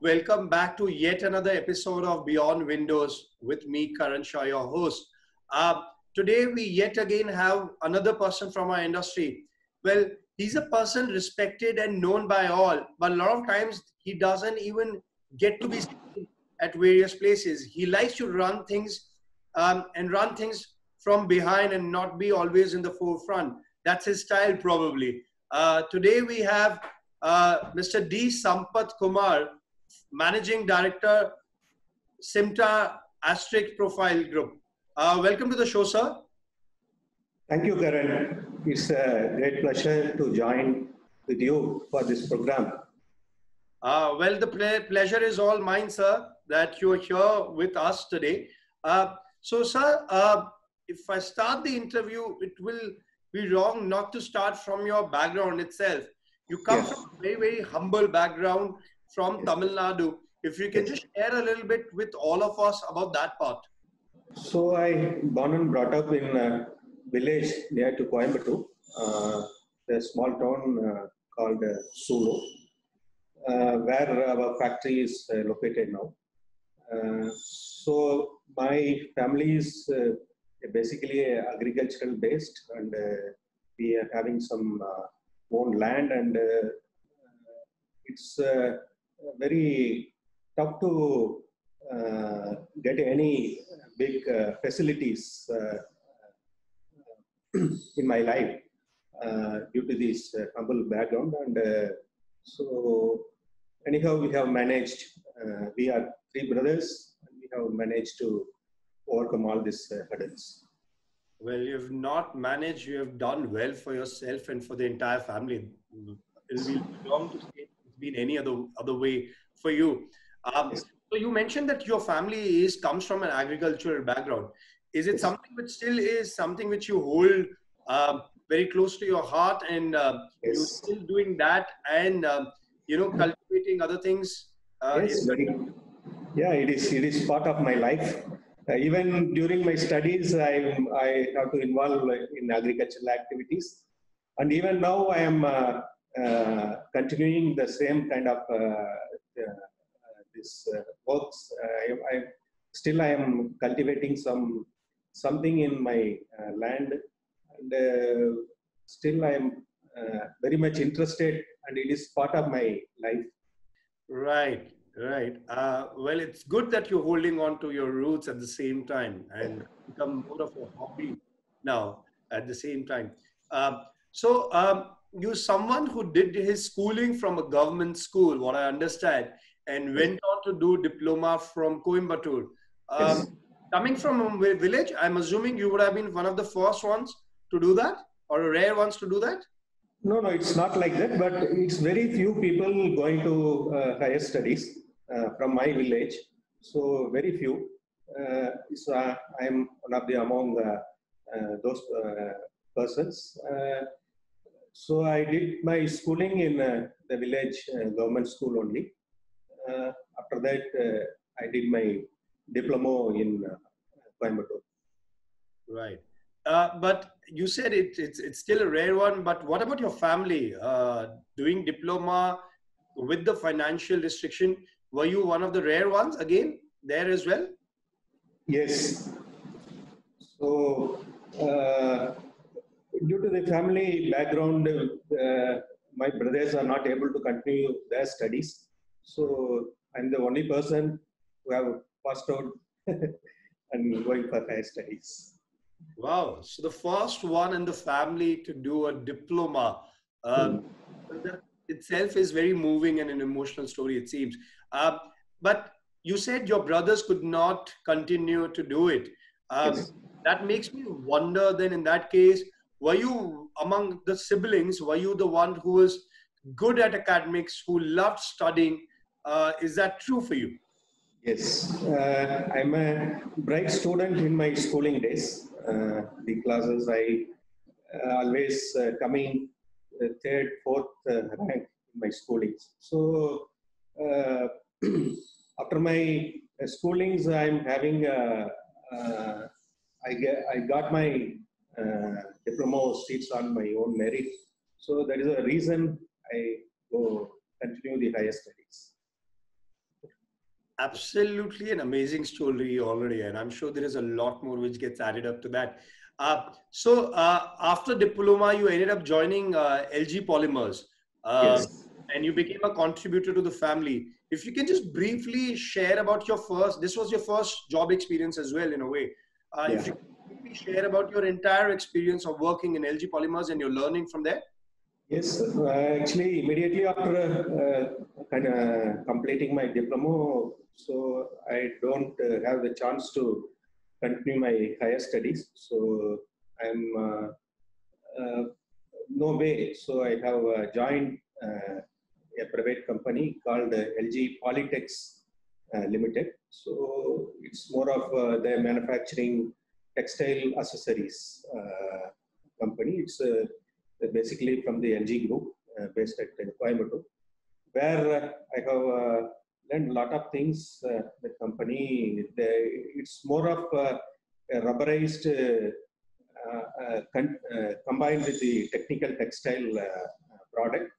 welcome back to yet another episode of Beyond Windows with me, Karan Shah, your host. Uh, Today, we yet again have another person from our industry. Well, he's a person respected and known by all, but a lot of times he doesn't even get to be seen at various places. He likes to run things and run things from behind and not be always in the forefront. That's his style, probably. Today, we have Mr. D. Sampath Kumar, Managing Director, Simta Asterisk Profile Group. Welcome to the show, sir. Thank you, Karan. It's a great pleasure to join with you for this program. Well, the pleasure is all mine, sir, that you're here with us today. Sir, if I start the interview, it will be wrong not to start from your background itself. You come Yes. from a very, very humble background from Yes. Tamil Nadu. If you can Yes. just share a little bit with all of us about that part. So I born and brought up in a village near to Coimbatore, a small town called Sulu, where our factory is located now. So my family is basically agricultural based, and we are having some own land, and it's very tough to get any big facilities in my life due to this humble background, and so anyhow we have managed. We are three brothers, and we have managed to overcome all these hurdles. Well, you've not managed, you have done well for yourself and for the entire family. It'll be wrong to say it's been any other way for you. Yes. So you mentioned that your family comes from an agricultural background. Is it Yes. something which still is something which you hold very close to your heart, and you Yes. still doing that, and cultivating other things? Yes, very. Yeah, it is. It is part of my life. Even during my studies, I have to involve in agricultural activities, and even now I am continuing the same kind of this works. I am cultivating something in my land, and still I am very much interested, and it is part of my life. Right, right. Well, it's good that you're holding on to your roots at the same time and become more of a hobby now at the same time. You're someone who did his schooling from a government school, what I understand, and Yes. went on to do diploma from Coimbatore. Um, Yes. Coming from a village, I'm assuming you would have been one of the first ones to do that, or rare ones to do that. No, no, it's not like that, but it's very few people going to higher studies from my village. So very few. I'm one of the among those persons. So I did my schooling in the village government school only. After that, I did my diploma in Coimbatore. Right. But you said it's still a rare one. But what about your family? Doing diploma with the financial restriction, were you one of the rare ones again there as well? Yes. So, due to the family background, my brothers are not able to continue their studies. So, I'm the only person who have passed out and going for higher studies. Wow. So the first one in the family to do a diploma. Hmm. That itself is very moving and an emotional story, it seems. Um, but you said your brothers could not continue to do it. Um, Yes. that makes me wonder then, in that case, were you among the siblings, were you the one who was good at academics, who loved studying? Is that true for you? Yes, I'm a bright student in my schooling days. The classes I always coming third, fourth rank in my schoolings. So uh, after my schoolings, I'm having I got my diploma seats on my own merit. So that is a reason I go continue the higher studies. Absolutely an amazing story already, and I'm sure there is a lot more which gets added up to that. After diploma, you ended up joining LG Polymers, uh, Yes. and you became a contributor to the family. If you can just briefly share about your first, this was your first job experience as well, in a way. If Yeah. you can briefly share about your entire experience of working in LG Polymers and your learning from there. Yes, actually, immediately after kind of completing my diploma, so I don't have the chance to continue my higher studies. So I'm no way. So I have joined a private company called LG Polytex Limited. So it's more of the manufacturing textile accessories company. It's basically from the LG group based at Coimbatore, where I have learned a lot of things. The company, it's more of a rubberized combined with the technical textile product.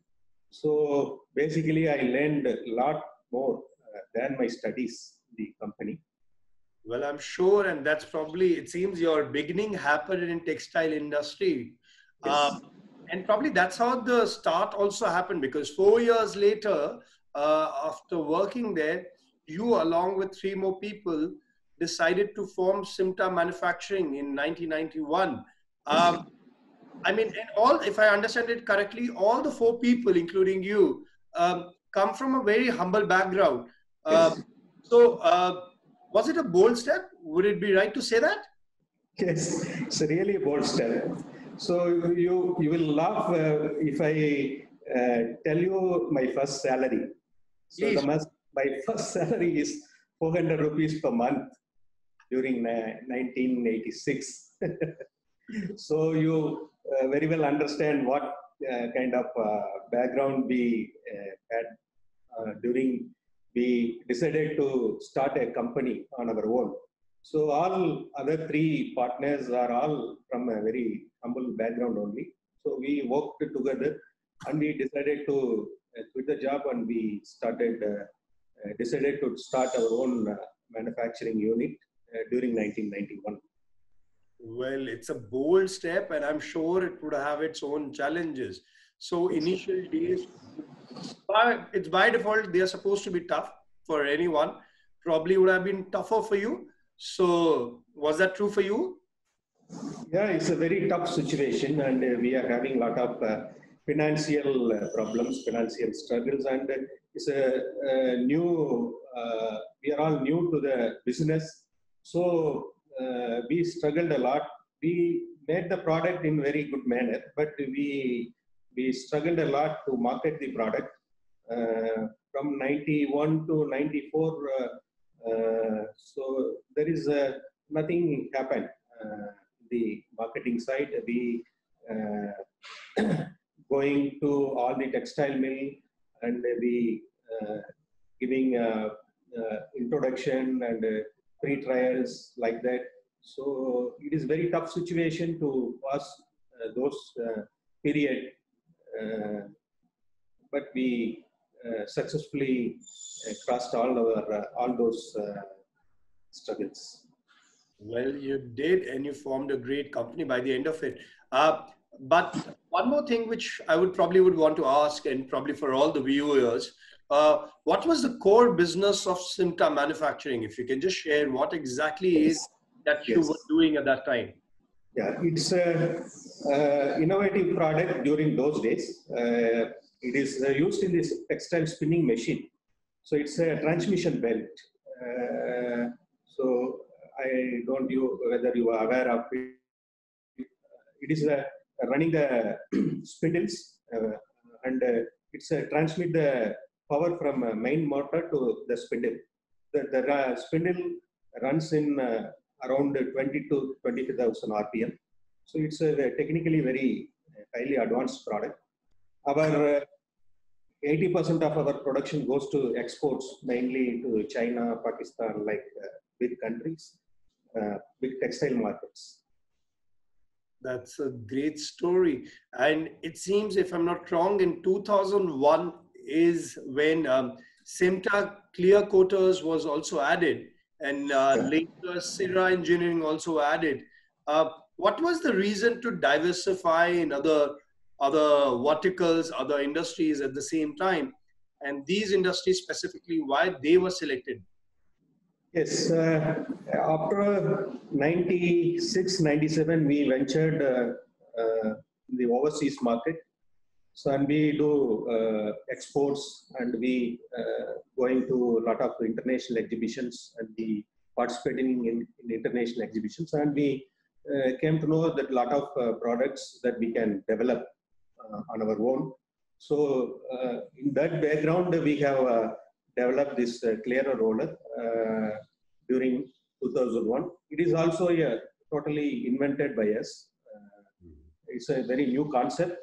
So basically, I learned a lot more than my studies in the company. Well, I'm sure, and that's probably, it seems your beginning happened in textile industry. Uh, Yes. and probably that's how the start also happened, because 4 years later, after working there, you along with three more people decided to form Simta Manufacturing in 1991. Um, I mean, and all, if I understand it correctly, all the four people, including you, come from a very humble background. Uh, Yes. so, was it a bold step? Would it be right to say that? Yes, it's really a bold step. So you will laugh if I tell you my first salary. So Please. my first salary is 400 rupees per month during 1986. So you very well understand what kind of background we had during we decided to start a company on our own. So all other three partners are all from a very humble background only. So we worked together and we decided to quit the job and we decided to start our own manufacturing unit during 1991. Well, it's a bold step, and I'm sure it would have its own challenges. So, Yes. initial days, it's by default, they are supposed to be tough for anyone. Probably would have been tougher for you. So, was that true for you? Yeah, it's a very tough situation, and we are having a lot of financial problems, financial struggles, and it's a new. We are all new to the business, so we struggled a lot. We made the product in very good manner, but we struggled a lot to market the product. From 91 to 94, so there is nothing happened. The marketing side, we going to all the textile mill and we giving introduction and free trials like that. So it is very tough situation to pass those period, but we successfully crossed all those struggles. Well, you did, and you formed a great company by the end of it. But one more thing, which I would probably would want to ask, and probably for all the viewers, what was the core business of Simta Manufacturing? If you can just share what exactly is Yes. that you were Yes. doing at that time. Yeah, it's a innovative product during those days. It is used in this textile spinning machine. So it's a transmission belt. So I don't you whether you are aware of it. It is running the spindles and it's transmit the power from main motor to the spindle. The spindle runs in around 20 to 25,000 RPM. So it's a technically very highly advanced product. Our 80% of our production goes to exports, mainly to China, Pakistan, like big countries, big textile markets. That's a great story. And it seems, if I'm not wrong, in 2001 is when Simta Clear Coaters was also added, and later Syrah Engineering also added. What was the reason to diversify in other verticals, other industries at the same time? And these industries specifically, why they were selected? Yes, after 96, 97, we ventured in the overseas market. So, and we do exports, and we going to a lot of international exhibitions, and we participating in international exhibitions, and we came to know that a lot of products that we can develop on our own. So, in that background, we have developed this Clearer roller during 2001. It is also totally invented by us. It's a very new concept.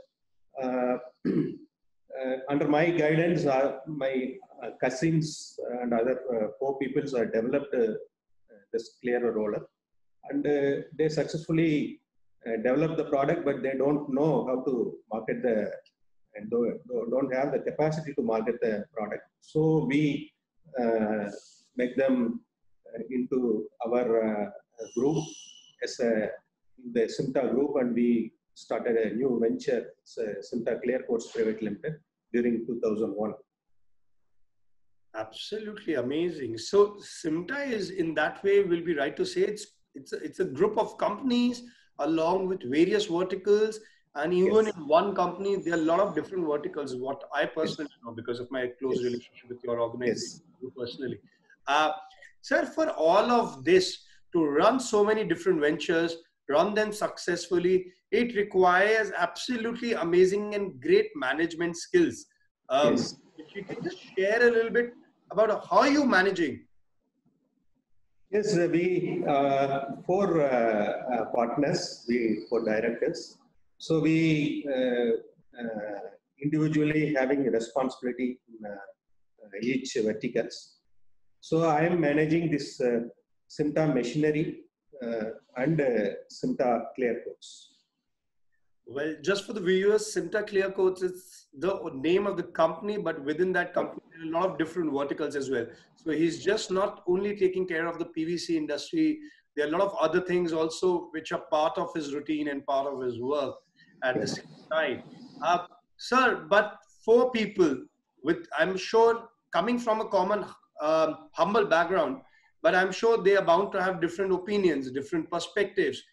Under my guidance, my cousins and other four people have developed this Clearer roller, and they successfully developed the product, but they don't know how to market and don't have the capacity to market the product. So we make them into our group as the Simta group, and we started a new venture, Simta Clear Coats Private Limited, during 2001. Absolutely amazing. So Simta is, in that way, will be right to say it's a group of companies along with various verticals, and even Yes. in one company there are a lot of different verticals. What I personally know because of my close Yes. relationship with your organization, Yes. you personally. Uh, Sir, for all of this to run so many different ventures, run them successfully, it requires absolutely amazing and great management skills. Yes. If you can just share a little bit about how you managing. Yes, we four partners, we four directors. So we individually having responsibility in each verticals. So I am managing this Simta machinery and Simta Clear Coats. Well, just for the viewers, Simta Clear Coats is the name of the company, but within that company, there are a lot of different verticals as well. So he's just not only taking care of the PVC industry, there are a lot of other things also which are part of his routine and part of his work at the Yes. same time. Sir, but for people with, I'm sure, coming from a common humble background, but I'm sure they are bound to have different opinions, different perspectives.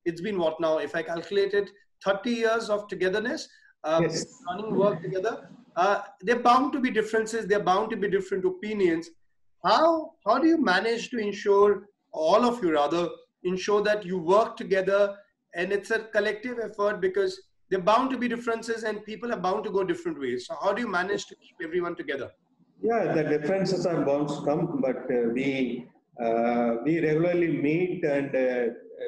It's been what now, if I calculate it, 30 years of togetherness, Yes. running work together. There are bound to be differences, there are bound to be different opinions. How do you manage to ensure, all of you rather, ensure that you work together and it's a collective effort, because there are bound to be differences and people are bound to go different ways. So how do you manage to keep everyone together? Yeah, the differences are bound to come, but we regularly meet, and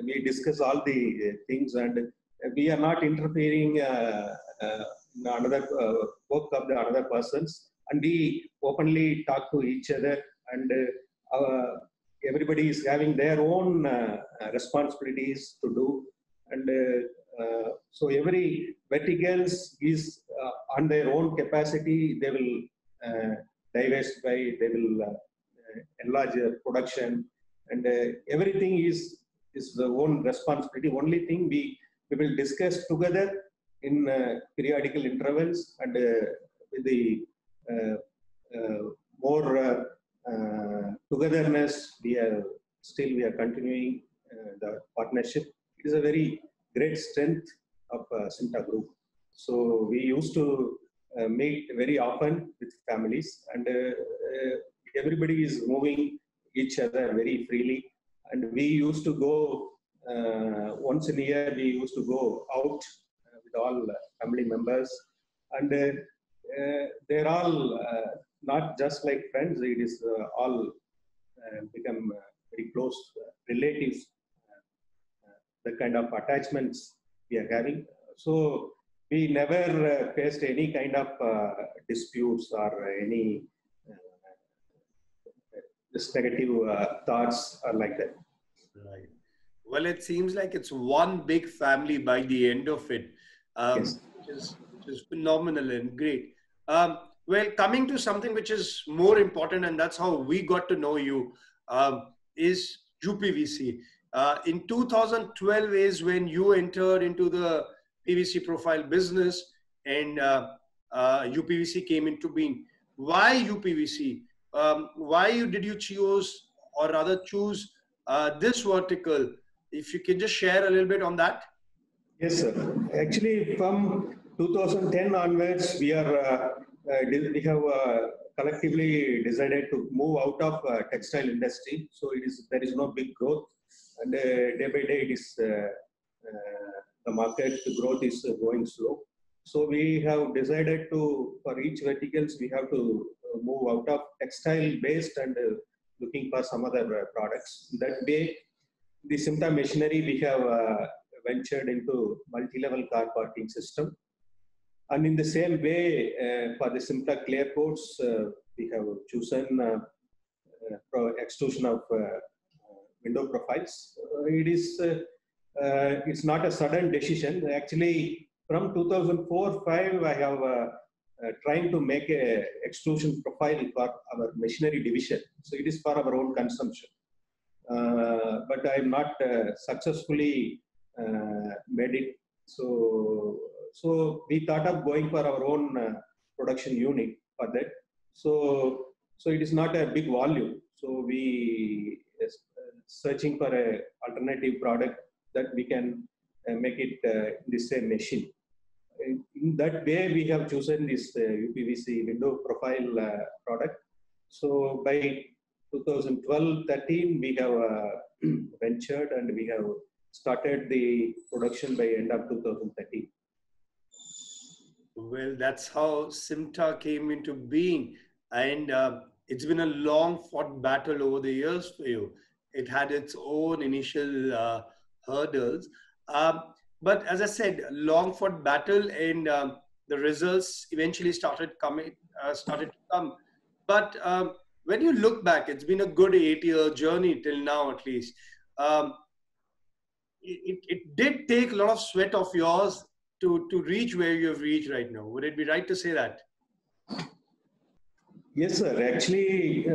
we discuss all the things, and we are not interfering in another work of the another persons, and we openly talk to each other, and everybody is having their own responsibilities to do, and so every verticals is on their own capacity. They will diversify, they will enlarge their production, and everything is the own responsibility. Only thing we will discuss together in periodical intervals, and with the uh, more togetherness, we are continuing the partnership. It is a very great strength of Simta Group. So we used to meet very often with families, and everybody is moving each other very freely. And we used to go once in a year. We used to go out with all family members, and they're all not just like friends. It is all become very close relatives. The kind of attachments we are having. So we never faced any kind of disputes or any this negative thoughts or like that. Right. Well, it seems like it's one big family by the end of it, Yes. which is phenomenal and great. Well, coming to something which is more important, and that's how we got to know you, is UPVC. In 2012 is when you entered into the PVC profile business, and UPVC came into being. Why UPVC? Did you choose, or rather choose, this vertical? If you can just share a little bit on that. Yes, sir. Actually, from 2010 onwards, we have collectively decided to move out of textile industry. So there is no big growth, and day by day it is the market growth is going slow. So we have decided to, for each verticals, we have to move out of textile based and looking for some other products. That way, the Simta machinery we have ventured into multi-level car parking system. And in the same way, for the Simta clear coats, we have chosen extrusion of window profiles. It's not a sudden decision. Actually, from 2004-5, I have trying to make a extrusion profile for our machinery division. So it is for our own consumption. But I am not successfully made it. So we thought of going for our own production unit for that. So it is not a big volume. So we searching for a alternative product that we can make it in the same machine. In that way, we have chosen this UPVC window profile product. So by 2012-13, we have ventured and we have started the production by end of 2013. Well, that's how Simta came into being. And it's been a long fought battle over the years for you. It had its own initial hurdles. But as I said, long fought battle, and the results eventually started to come. But when you look back, it's been a good 8-year journey till now, at least. It did take a lot of sweat of yours to reach where you have reached right now. Would it be right to say that? Yes, sir. Actually,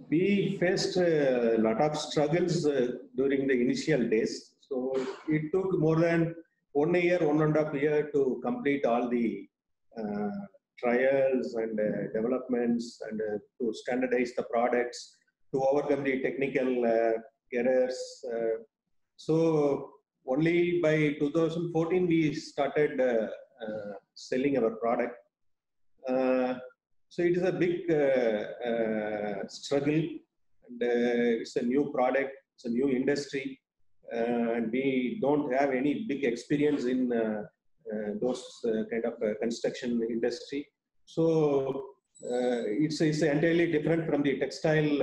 we faced a lot of struggles during the initial days. So it took more than 1 year, 1.5 years to complete all the trials and developments and to standardize the products, to overcome the technical errors. So only by 2014 we started selling our product. So it is a big struggle, and it's a new product, it's a new industry, and we don't have any big experience in those kind of construction industry. So it's entirely different from the textile.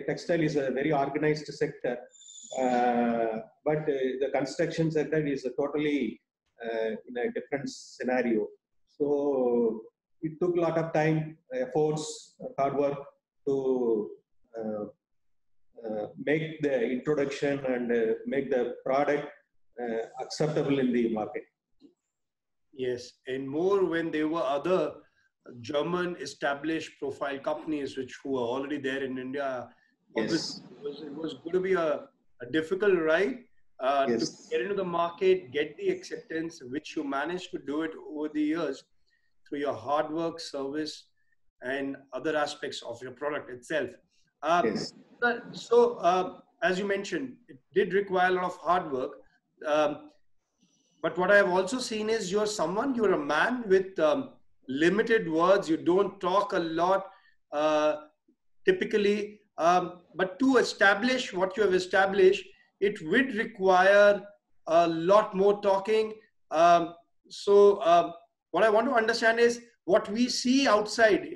Textile is a very organized sector, but the construction sector is totally in a different scenario. So it took a lot of time, efforts, hard work to make the introduction and make the product acceptable in the market. Yes, and more when there were other German established profile companies who were already there in India. Yes. It was going to be a difficult ride to get into the market, get the acceptance, which you managed to do it over the years through your hard work, service, and other aspects of your product itself. Yes. So, as you mentioned, it did require a lot of hard work. But what I have also seen is you're a man with limited words. You don't talk a lot typically. But to establish what you have established, it would require a lot more talking. So what I want to understand is what we see outside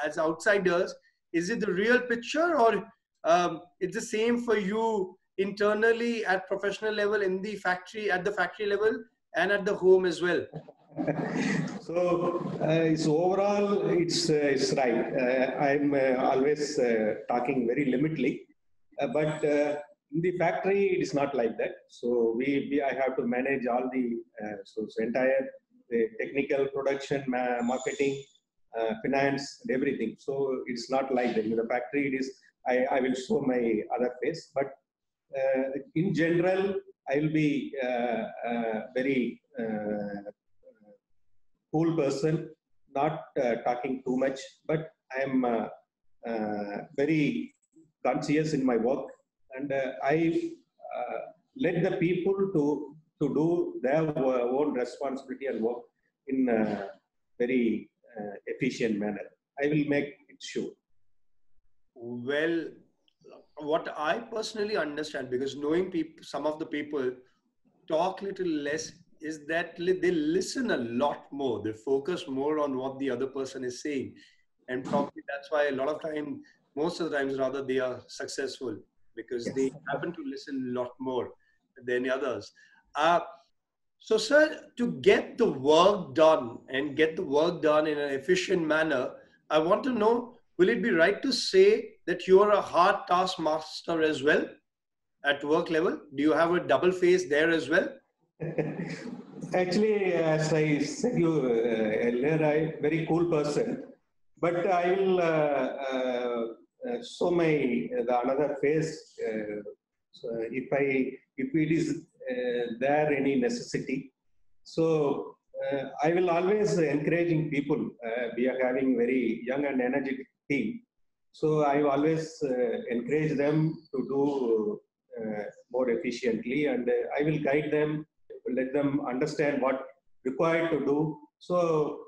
as outsiders. Is it the real picture, or it's the same for you internally at professional level, in the factory, at the factory level, and at the home as well? So overall, it's right. I'm always talking very limitedly, but in the factory it is not like that. So I have to manage all the entire technical production, marketing, finance and everything. So it's not like that. In the factory, it is, I will show my other face. But in general, I will be very cool person, not talking too much, but I am very conscious in my work, and I let the people to do their own responsibility and work in a very efficient manner. I will make it sure. Well, what I personally understand, because knowing people, some of the people talk little less, is that they listen a lot more. They focus more on what the other person is saying, and probably that's why a lot of time, most of the times rather, they are successful because Yes. they happen to listen a lot more than others. Uh, so, sir, to get the work done and get the work done in an efficient manner, I want to know, will it be right to say that you are a hard task master as well at work level? Do you have a double face there as well? Actually, as I said you earlier, I very cool person, but I will show my the another face. So if it is there any necessity, so I will always encouraging people. We are having very young and energetic team, so I always encourage them to do more efficiently, and I will guide them, let them understand what required to do. So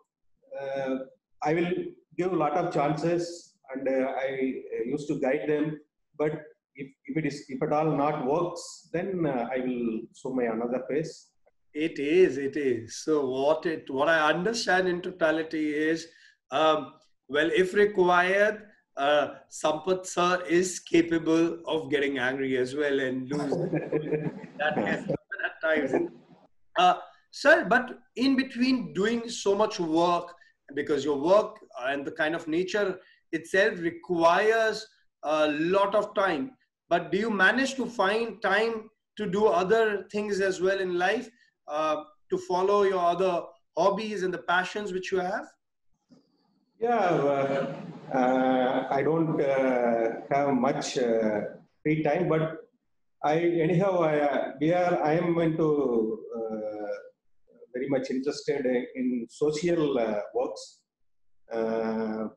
uh, I will give a lot of chances, and I used to guide them. But if at all not works, then I will show my another face. It is, it is. So what I understand in totality is, well, if required, Sampath sir is capable of getting angry as well and lose. That can happen at times. Uh, Sir, but in between doing so much work, because your work and the kind of nature itself requires a lot of time, but do you manage to find time to do other things as well in life, to follow your other hobbies and the passions which you have? Yeah, I don't have much free time, but I anyhow I am into very much interested in social works. Uh,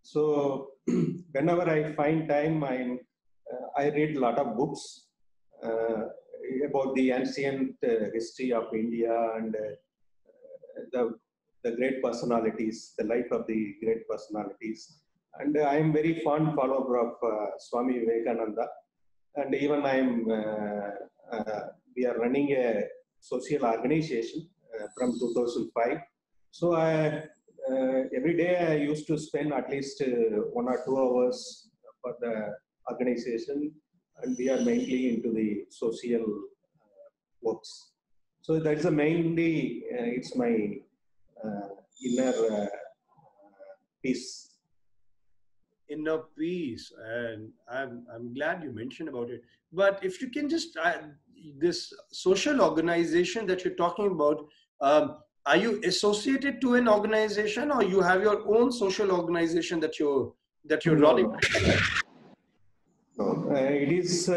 so whenever I find time, I read a lot of books uh, about the ancient history of India and the the great personalities, the life of the great personalities. And I am very fond follower of Swami Vivekananda. And even we are running a social organization from 2005. So every day I used to spend at least 1 or 2 hours for the organization, and we are mainly into the social works. So that's the mainly it's my inner peace. Inner peace, and I'm glad you mentioned about it. But if you can just this social organization that you're talking about, are you associated to an organization, or you have your own social organization that you're No, running? no, no. It is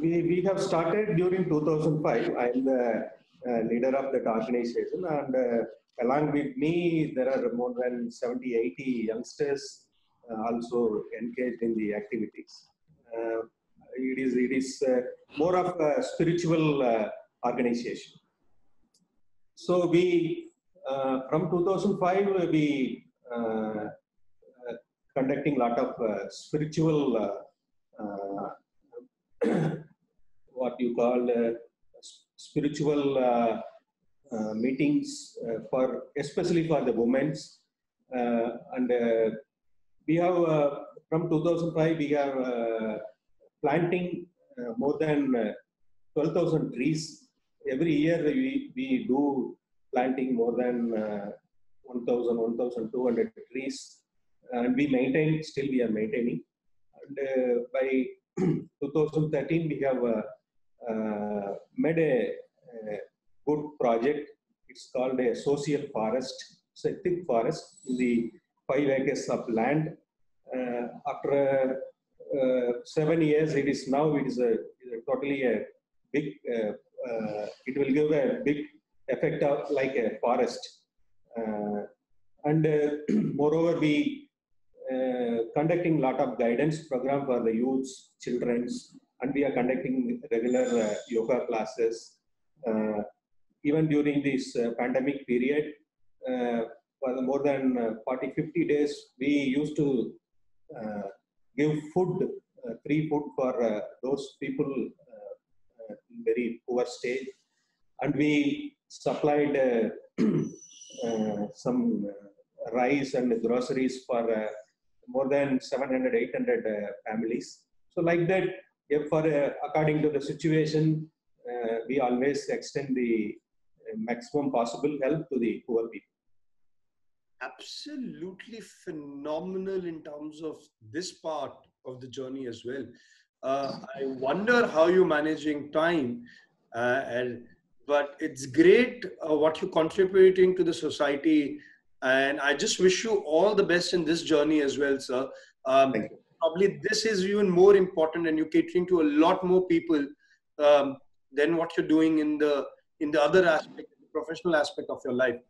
we have started during 2005. I am the leader of that organization, and along with me, there are more than 70, 80 youngsters also engaged in the activities. Uh, it is more of a spiritual organization. So we from 2005 we conducting a lot of spiritual what you call spiritual meetings for especially for the women's and we have from 2005 we have planting more than 12,000 trees every year. We do planting more than 1,200 trees, and we maintain, still we are maintaining. And by 2013, we have made a good project. It's called a social forest. It's a thick forest in the 5 acres of land. After 7 years, it is totally a big. It will give a big effect of like a forest, and moreover, we conducting lot of guidance program for the youths, childrens, and we are conducting regular yoga classes. Even during this pandemic period, for more than 40-50 days, we used to give food, free food for those people in very poor state, and we supplied some rice and groceries for more than 700-800 families. So like that, if for according to the situation, we always extend the maximum possible help to the poor people. Absolutely phenomenal in terms of this part of the journey as well. I wonder how you're managing time, but it's great what you're contributing to the society, and I just wish you all the best in this journey as well, sir. Thank you. Probably this is even more important, and you're catering to a lot more people than what you're doing in the other aspect, the professional aspect of your life.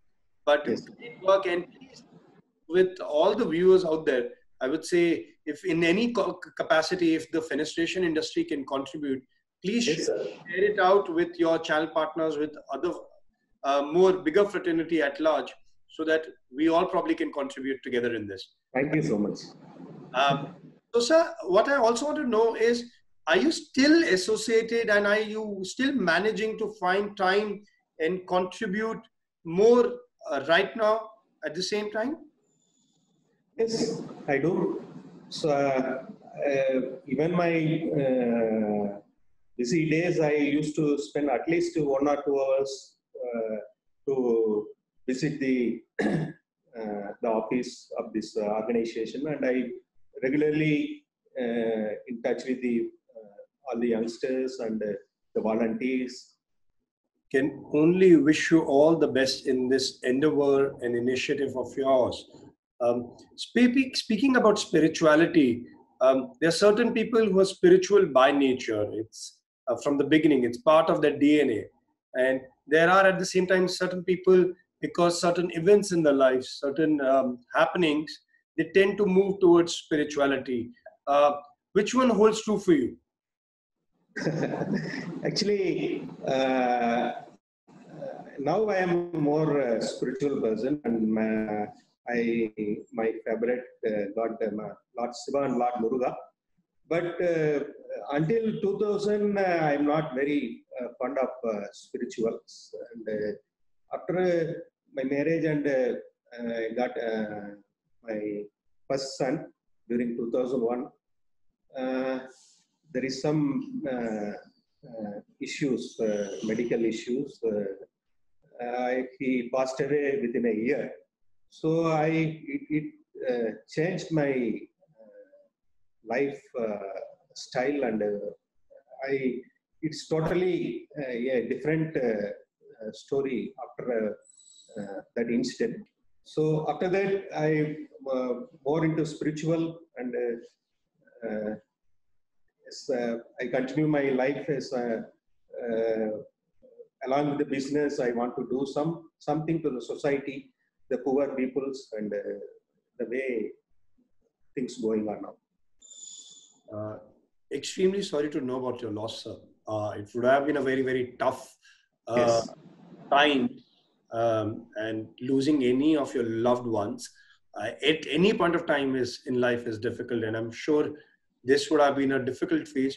But Yes. great work, and please, with all the viewers out there, I would say if in any capacity, if the fenestration industry can contribute, please Yes, sir. share it out with your channel partners, with other more bigger fraternity at large, so that we all probably can contribute together in this. Thank you so much. So, sir, what I also want to know is, are you still associated and are you still managing to find time and contribute more right now at the same time? Yes, I do. So even my busy days, I used to spend at least 1 or 2 hours to visit the office of this organization, and I regularly in touch with all the youngsters and the volunteers. Can only wish you all the best in this endeavor and initiative of yours. Speaking about spirituality, there are certain people who are spiritual by nature. It's from the beginning, it's part of their DNA. And there are at the same time certain people, because certain events in their life, certain happenings, they tend to move towards spirituality. Which one holds true for you? Actually, now I am more spiritual person, and my favorite God, Lord Shiva and Lord Muruga. But until 2000, I'm not very fond of spirituals. And after my marriage, and I got my first son during 2001. There is some issues, medical issues. He passed away within a year. So it changed my life style, and it's totally a different story after that incident. So after that, I more into spiritual, and I continue my life as along with the business. I want to do something to the society, the poor peoples, and the way things going on now. Extremely sorry to know about your loss, sir. It would have been a very, very tough Yes. time, and losing any of your loved ones at any point of time in life is difficult, and I'm sure this would have been a difficult phase.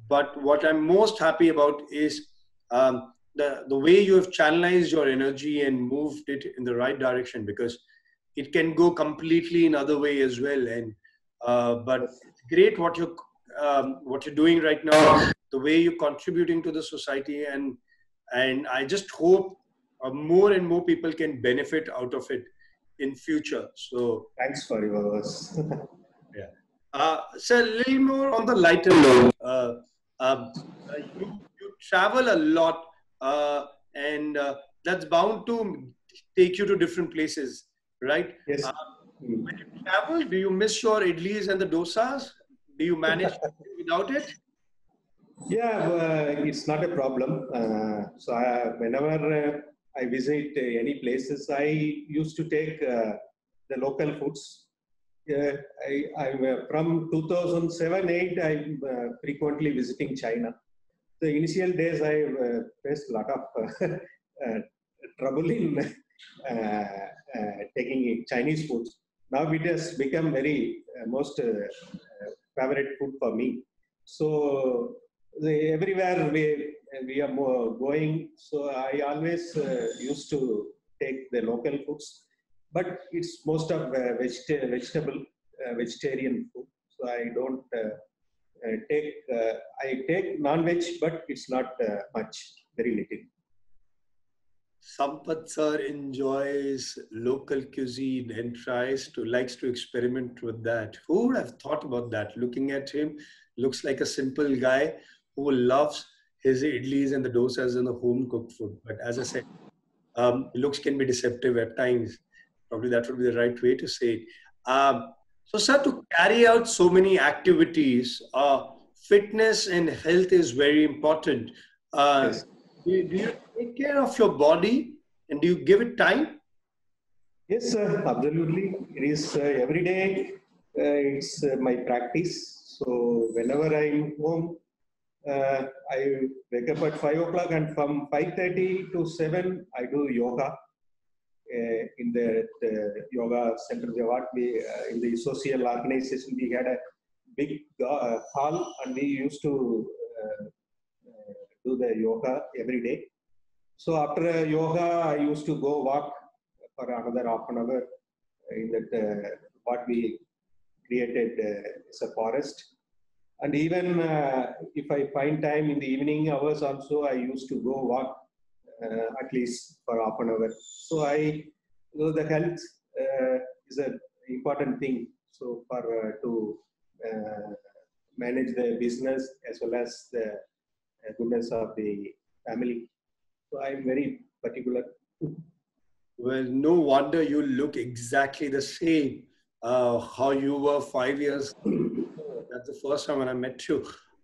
But what I'm most happy about is the way you have channelized your energy and moved it in the right direction, because it can go completely in other way as well. And but it's great what you're doing right now, the way you're contributing to the society, and I just hope more and more people can benefit out of it in future. So Thanks for your words. yeah. So a little more on the lighter note. You travel a lot, and that's bound to take you to different places, right? Yes. When you travel, do you miss your idlis and the dosas? Do you manage without it? Yeah, it's not a problem. Whenever I visit any places, I used to take the local foods. Yeah, I'm from 2007-8. I'm frequently visiting China. The initial days, I faced a lot of trouble in taking Chinese food. Now it has become very most favorite food for me. So everywhere we are going, so I always used to take the local foods, but it's most of vegetarian food. So I don't I take non-veg, but it's not much, very little. Sampath sir enjoys local cuisine and likes to experiment with that. Who would have thought about that? Looking at him, looks like a simple guy who loves his idlis and the dosas and the home cooked food. But as I said, looks can be deceptive at times. Probably that would be the right way to say it. So, sir, to carry out so many activities, fitness and health is very important. Uh, Yes. do you take care of your body and do you give it time? Yes, sir, absolutely. It is every day. It's my practice. So whenever I'm home, I wake up at 5 o'clock, and from 5:30 to 7, I do yoga in the yoga center. What we in the social organization, we had a big hall, and we used to do the yoga every day. So after yoga, I used to go walk for another half an hour in that what we created as a forest. And even if I find time in the evening hours also, I used to go walk at least for half an hour. So the health is an important thing. So for to uh, manage the business as well as the goodness of the family. So I'm very particular. Well, no wonder you look exactly the same how you were 5 years. That's the first time when I met you.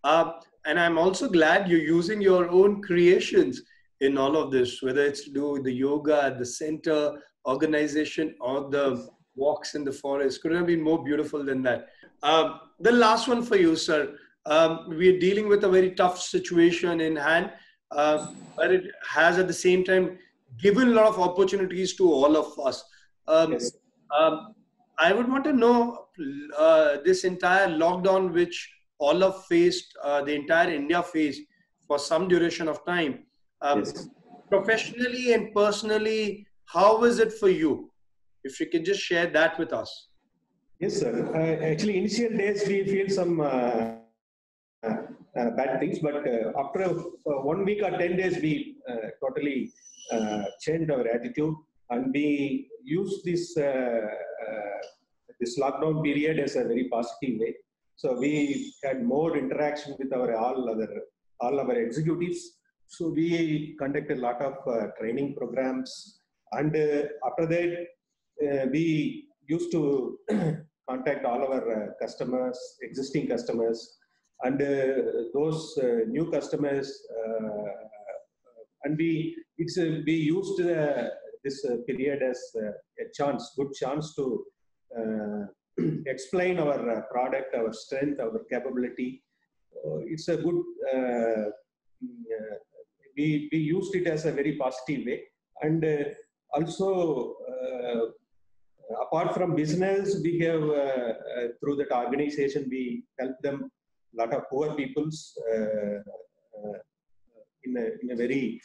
And I'm also glad you're using your own creations in all of this, whether it's to do with the yoga at the center, organization, or the walks in the forest. Couldn't have been more beautiful than that. The last one for you, sir. We're dealing with a very tough situation in hand, but it has at the same time given a lot of opportunities to all of us. Um, Yes. um, I would want to know this entire lockdown, which all of faced, the entire India faced for some duration of time. Um, Yes. Professionally and personally, how was it for you? If you can just share that with us. Yes, sir. Actually, initial days we feel some bad things, but after 1 week or 10 days, we totally changed our attitude, and we use this lockdown period as a very positive way. So we had more interaction with all our executives. So we conducted a lot of training programs, and after that, we used to contact all our customers, existing customers, and those new customers, and we used this period as good chance to explain our product, our strength, our capability. It's a good. We used it as a very positive way, and also. Apart from business, we have through that organization we help them a lot of poor peoples in a very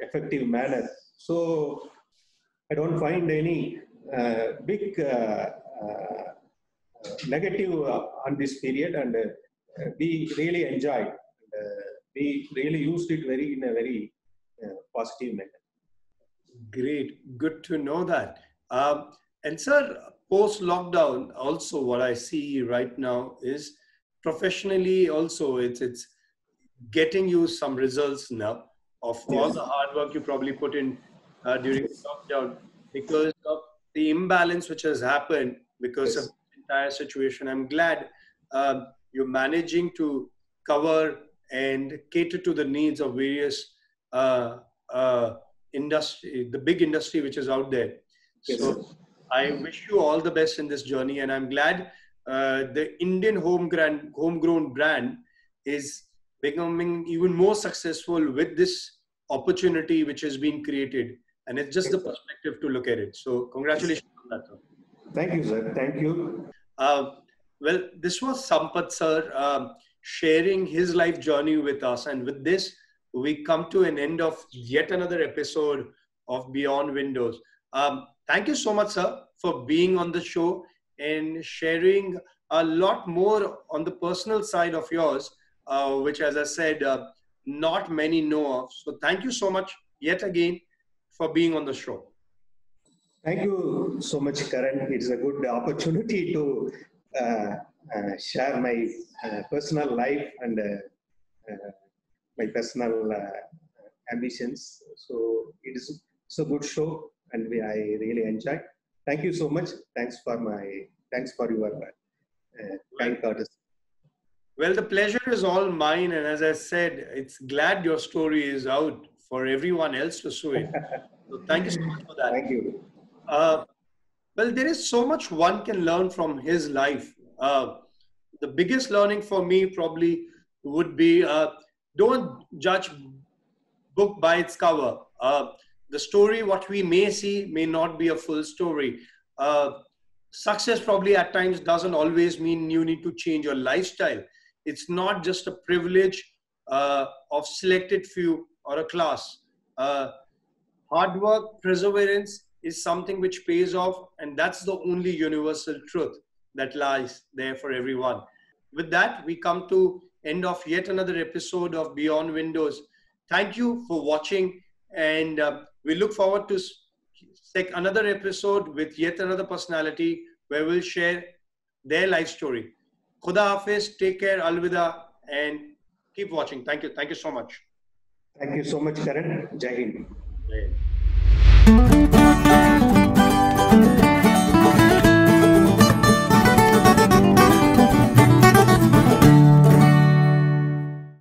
effective manner. So I don't find any big negative on this period, and we really enjoyed. We really used it in a very positive manner. Great, good to know that. And sir, post lockdown, also what I see right now is professionally also it's getting you some results now of all Yes. the hard work you probably put in during the lockdown because of the imbalance which has happened because of Yes. the entire situation. I'm glad you're managing to cover and cater to the needs of various uh, uh, industry, the big industry which is out there. Yes, sir. So I wish you all the best in this journey, and I'm glad the Indian homegrown brand is becoming even more successful with this opportunity which has been created. And it's just Yes, the sir. perspective to look at it. So Yes. congratulations on that, sir. Thank you, sir. Thank you. Uh, well, this was Sampath sir sharing his life journey with us. And with this, we come to an end of yet another episode of Beyond Windows. Thank you so much, sir, for being on the show and sharing a lot more on the personal side of yours, which, as I said, not many know of. So thank you so much yet again for being on the show. Thank you so much, Karan. It's a good opportunity to share my personal life and my personal ambitions. So it's a good show, and I really enjoyed. Thank you so much. Thanks for your Well, kind courtesy. Well, the pleasure is all mine. And as I said, it's glad your story is out for everyone else to see it. So thank you so much for that. Thank you. Uh, well, there is so much one can learn from his life. The biggest learning for me probably would be don't judge book by its cover. The story, what we may see, may not be a full story. Uh, Success probably at times doesn't always mean you need to change your lifestyle. It's not just a privilege of selected few or a class. Uh, Hard work, perseverance is something which pays off, and that's the only universal truth that lies there for everyone. With that, we come to end of yet another episode of Beyond Windows. Thank you for watching, and we look forward to take another episode with yet another personality where we'll share their life story. Khuda Hafiz, take care, Alvida, and keep watching. Thank you. Thank you so much. Thank you so much, Karan. Jai Hind. Yeah.